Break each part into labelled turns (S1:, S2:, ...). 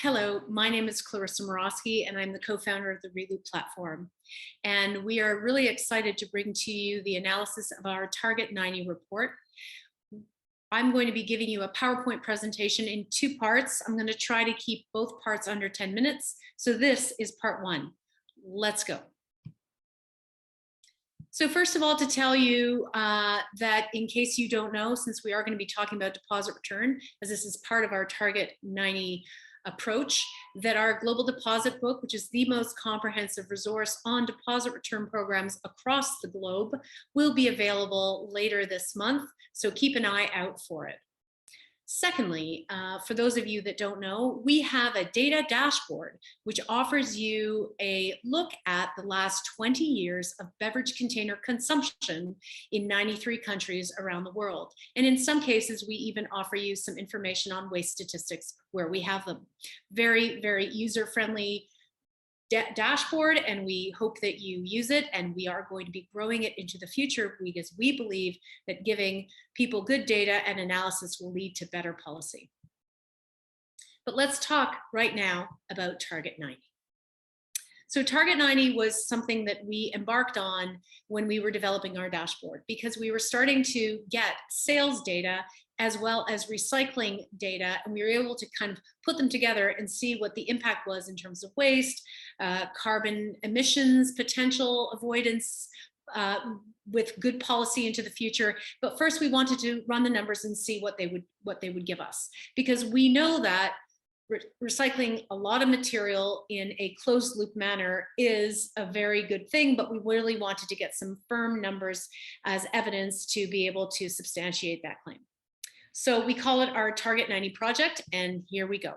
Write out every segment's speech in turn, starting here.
S1: Hello, my name is Clarissa Morosky, and I'm the co-founder of the Reloop platform. And we are really excited to bring to you the analysis of our Target 90 report. I'm going to be giving you a PowerPoint presentation in two parts. I'm going to try to keep both parts under 10 minutes. So this is part one. Let's go. So first of all, to tell you that in case you don't know, since we are going to be talking about deposit return, as this is part of our Target 90 approach, that our global deposit book, which is the most comprehensive resource on deposit return programs across the globe, will be available later this month. So keep an eye out for it. Secondly, for those of you that don't know, we have a data dashboard, which offers you a look at the last 20 years of beverage container consumption in 93 countries around the world. And in some cases, we even offer you some information on waste statistics where we have them. Very, very user-friendly dashboard, and we hope that you use it, and we are going to be growing it into the future because we believe that giving people good data and analysis will lead to better policy. But let's talk right now about Target 90. So Target 90 was something that we embarked on when we were developing our dashboard, because we were starting to get sales data as well as recycling data, and we were able to kind of put them together and see what the impact was in terms of waste, carbon emissions, potential avoidance, with good policy into the future. But first we wanted to run the numbers and see what they would give us, because we know that recycling a lot of material in a closed loop manner is a very good thing, but we really wanted to get some firm numbers as evidence to be able to substantiate that claim. So we call it our Target 90 project, and here we go.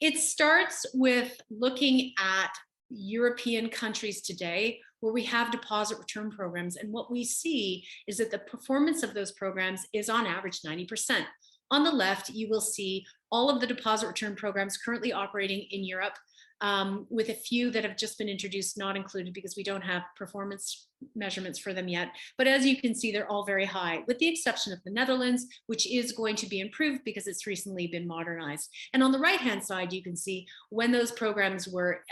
S1: It starts with looking at European countries today where we have deposit return programs, and what we see is that the performance of those programs is on average 90%. On the left, you will see all of the deposit return programs currently operating in Europe, with a few that have just been introduced, not included because we don't have performance measurements for them yet. But as you can see, they're all very high, with the exception of the Netherlands, which is going to be improved because it's recently been modernized. And on the right-hand side, you can see when those programs were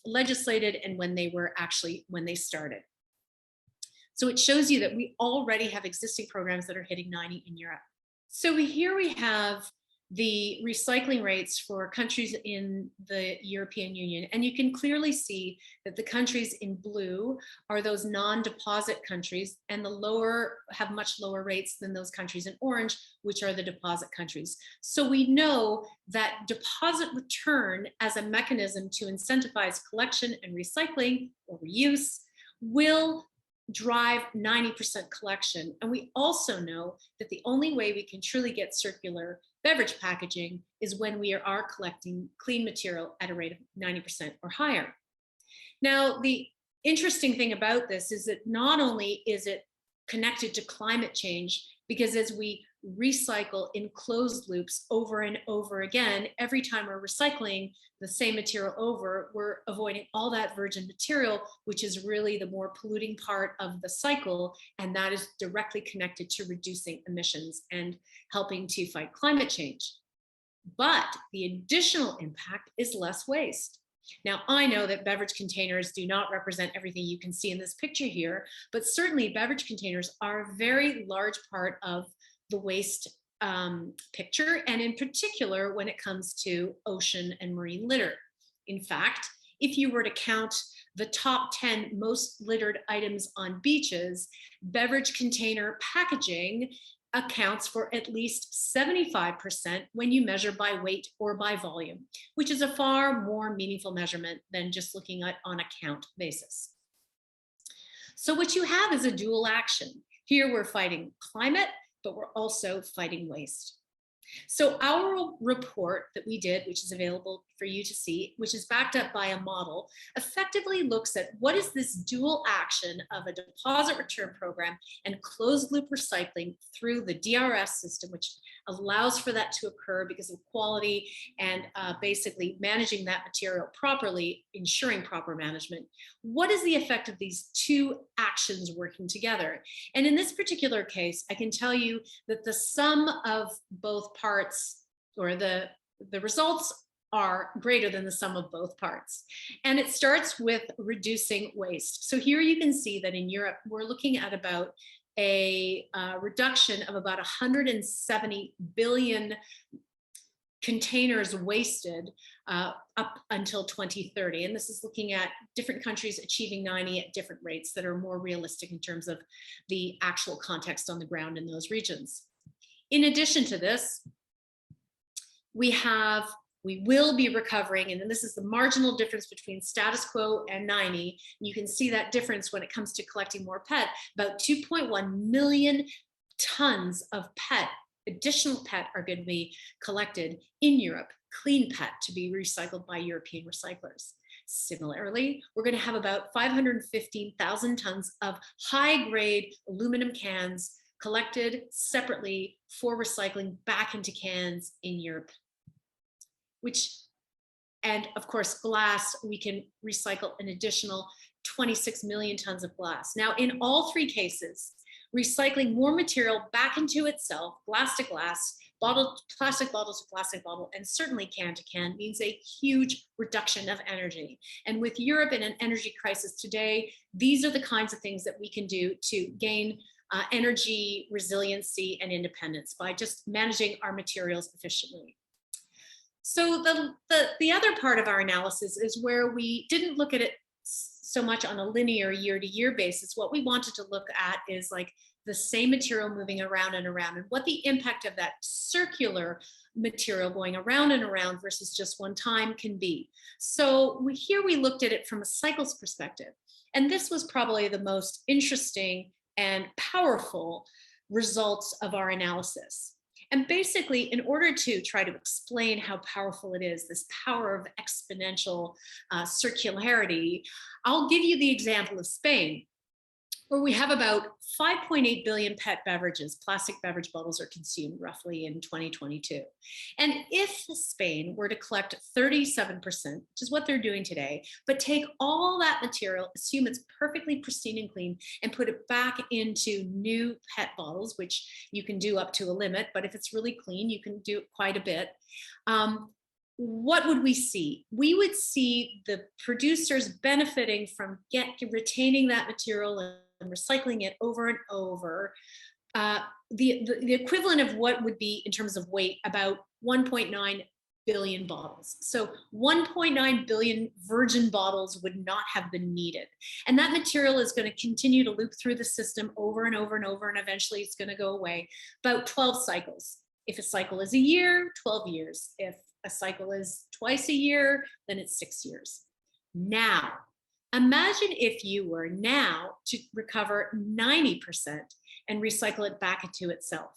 S1: legislated and when they started. So it shows you that we already have existing programs that are hitting 90 in Europe. So here we have the recycling rates for countries in the European Union. And you can clearly see that the countries in blue are those non-deposit countries, and the lower have much lower rates than those countries in orange, which are the deposit countries. So we know that deposit return as a mechanism to incentivize collection and recycling or reuse will drive 90% collection. And we also know that the only way we can truly get circular beverage packaging is when we are collecting clean material at a rate of 90% or higher. Now, the interesting thing about this is that not only is it connected to climate change, because as we recycle in closed loops over and over again, every time we're recycling the same material over, we're avoiding all that virgin material, which is really the more polluting part of the cycle, and that is directly connected to reducing emissions and helping to fight climate change. But the additional impact is less waste. Now, I know that beverage containers do not represent everything you can see in this picture here, but certainly beverage containers are a very large part of the waste picture, and in particular when it comes to ocean and marine litter. In fact, if you were to count the top 10 most littered items on beaches, beverage container packaging accounts for at least 75% when you measure by weight or by volume, which is a far more meaningful measurement than just looking at on a count basis. So what you have is a dual action. Here we're fighting climate, but we're also fighting waste. So our report that we did, which is available for you to see, which is backed up by a model, effectively looks at what is this dual action of a deposit return program and closed loop recycling through the DRS system, which allows for that to occur because of quality and basically managing that material properly, ensuring proper management. What is the effect of these two actions working together? And in this particular case, I can tell you that the sum of both parts, or the results are greater than the sum of both parts. And it starts with reducing waste. So here you can see that in Europe, we're looking at about a reduction of about 170 billion containers wasted up until 2030. And this is looking at different countries achieving 90 at different rates that are more realistic in terms of the actual context on the ground in those regions. In addition to this, we will be recovering, and then this is the marginal difference between status quo and 90. And you can see that difference when it comes to collecting more PET, about 2.1 million tons of PET, additional PET, are going to be collected in Europe, clean PET to be recycled by European recyclers. Similarly, we're going to have about 515,000 tons of high-grade aluminum cans collected separately for recycling back into cans in Europe. And of course, glass, we can recycle an additional 26 million tons of glass. Now, in all three cases, recycling more material back into itself, glass to glass, plastic bottle to plastic bottle, and certainly can to can, means a huge reduction of energy. And with Europe in an energy crisis today, these are the kinds of things that we can do to gain energy resiliency and independence by just managing our materials efficiently. So the other part of our analysis is where we didn't look at it so much on a linear year-to-year basis. What we wanted to look at is like the same material moving around and around, and what the impact of that circular material going around and around versus just one time can be. So here we looked at it from a cycles perspective. And this was probably the most interesting and powerful results of our analysis. And basically, in order to try to explain how powerful it is, this power of exponential circularity, I'll give you the example of Spain, where we have about 5.8 billion PET beverages, plastic beverage bottles are consumed roughly in 2022. And if Spain were to collect 37%, which is what they're doing today, but take all that material, assume it's perfectly pristine and clean, and put it back into new PET bottles, which you can do up to a limit, but if it's really clean, you can do quite a bit. What would we see? We would see the producers benefiting from retaining that material and recycling it over and over. The equivalent of what would be in terms of weight, about 1.9 billion bottles. So 1.9 billion virgin bottles would not have been needed. And that material is going to continue to loop through the system over and over and over, and eventually it's going to go away. About 12 cycles. If a cycle is a year, 12 years. If a cycle is twice a year, then it's 6 years. Now, imagine if you were now to recover 90% and recycle it back into itself.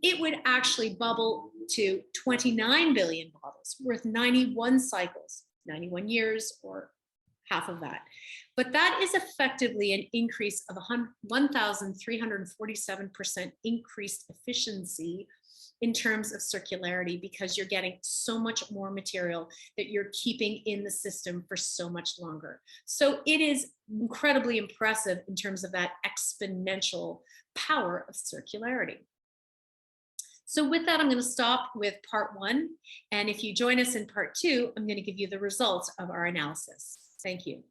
S1: It would actually bubble to 29 billion bottles worth 91 cycles, 91 years or half of that. But that is effectively an increase of 1,347% increased efficiency in terms of circularity, because you're getting so much more material that you're keeping in the system for so much longer. So it is incredibly impressive in terms of that exponential power of circularity. So with that, I'm going to stop with part one. And if you join us in part two, I'm going to give you the results of our analysis. Thank you.